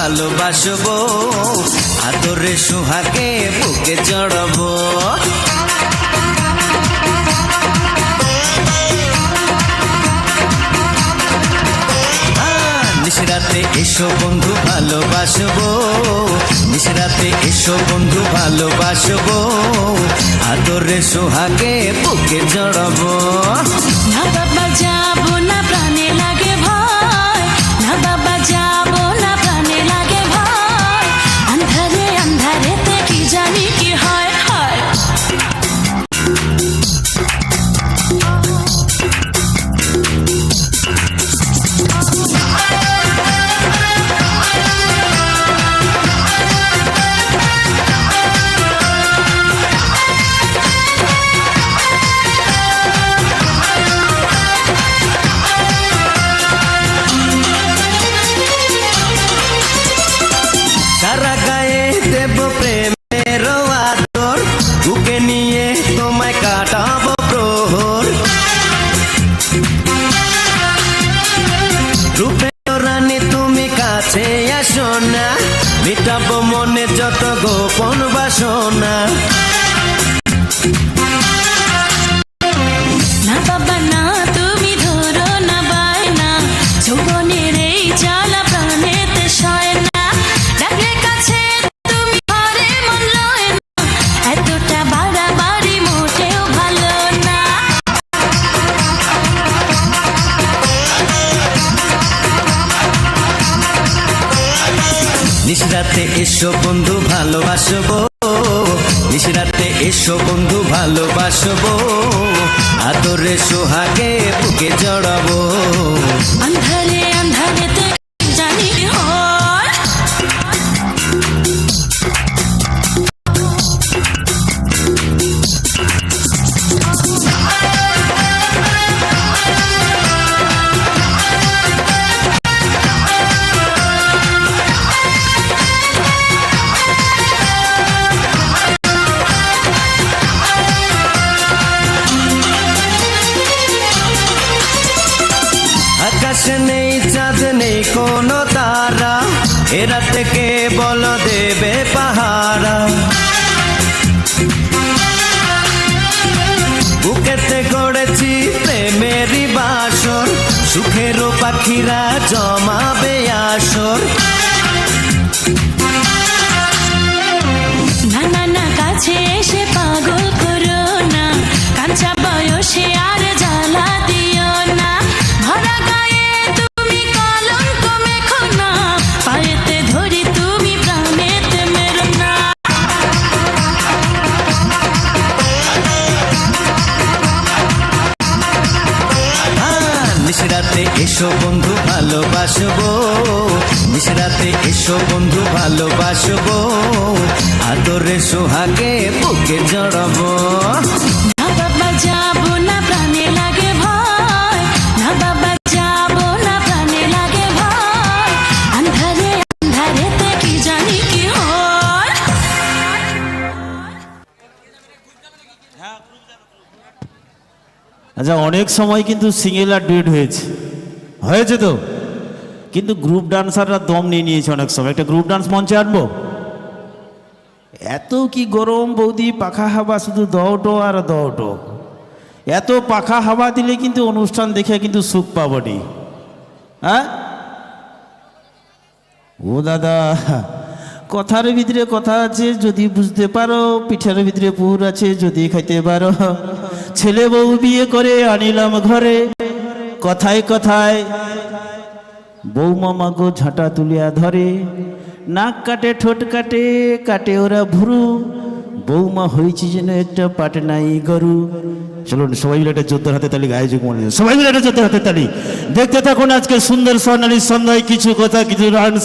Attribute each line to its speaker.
Speaker 1: ভালোবাসবো, আদরে সোহাগে বুকে জড়াবো। নিশরাতে এসো বন্ধু ভালোবাসবো, নিশরাতে এসো বন্ধু ভালোবাসবো, আদরে সোহাগে বুকে জড়াবো।
Speaker 2: না বাবা যাবো না, প্রাণে লাগে ভয়, না বাবা যাবো না, প্রাণে লাগে ভয়, আন্ধারে আন্ধারেতে কি জানি কি হয় হয়।
Speaker 1: সারা গায়ে দেব প্রেমের আদর, বুকে নিয়ে তোমায় কাটাবো প্রহর। রূপের রানী তুমি কাছে আসো না, মিটাবো মনে যত গোপন বাসনা।
Speaker 2: না বাবা না, তুমি ধরো না বায়না, যৌবনের এই জ্বালা প্রাণেতে সয় না, ডাকলে কাছে তুমি ঘরে মন লয় না, এতটা বাড়াবাড়ি মোটেও ভালো না।
Speaker 1: নিশরাতে এসো বন্ধু ভালোবাসবো, নিশরাতে এসো বন্ধু ভালোবাসবো, আদরে সোহাগে বুকে জড়াবো।
Speaker 2: আন্ধারে আন্ধারেতে কি জানি কি হয়।
Speaker 1: আকাশে নেই চাঁদ নেই কোনো তারা, এরা থেকে বল দেবে পাহারা। বুকেতে গড়েছি প্রেমেরই বাসর, সুখেরও পাখিরা জমাবে আসর।
Speaker 2: না না না, কাছে এসে পাগল করো না, কাঁচা বয়সে আর জ্বালা দিও না, ভরা গায়ে তুমি কলঙ্ক মেখো না, পায়েতে ধরি তুমি প্রাণেতে মেরো না।
Speaker 1: নিশরাতে এসো বন্ধু ভালোবাসবো, নিশরাতে এসো বন্ধু ভালোবাসবো, আদরে সোহাগে বুকে জড়াবো।
Speaker 2: না বাবা যাবো না, প্রাণে লাগে ভয়, না বাবা যাবো না, প্রাণে লাগে ভয়, আন্ধারে আন্ধারেতে কি জানি কি হয়।
Speaker 3: আচ্ছা, অনেক সময় কিন্তু সিঙ্গেল আর ডুয়েট হয়েছে তো, কিন্তু গ্রুপ ডান্সাররা দম নিয়ে নিয়েছে অনেক সময়। একটা গ্রুপ ডান্স মঞ্চে আনবো? এত কি গরম বৌদি, পাখা হাওয়া শুধু দৌটো আর দৌটো। এত পাখা হাওয়া দিলে কিন্তু অনুষ্ঠান দেখে কিন্তু সুখ পাবনি। হ্যাঁ ও দাদা, কথার ভিতরে কথা আছে যদি বুঝতে পারো, পিঠার ভিতরে পুর আছে যদি খাইতে পারো। ছেলে বউ বিয়ে করে আনিলাম ঘরে, কথায় কথায় বৌমা মাগো ঝাঁটা তুলিয়া ধরে, নাক কাটে ঠোঁট কাটে কাটে ওরা ভুরু, বৌমা হয়েছি যেন একটা পাটনাই গরু। চলুন সবাই মিলে একটা যোদ্ধার হাতে তালি, আয়োজক মনে সবাই মিলে একটা যোদ্ধার হাতে তালি। দেখতে থাকুন আজকে সুন্দর স্বর্ণালী সন্ধ্যায় কিছু কথা কিছু ডান্স।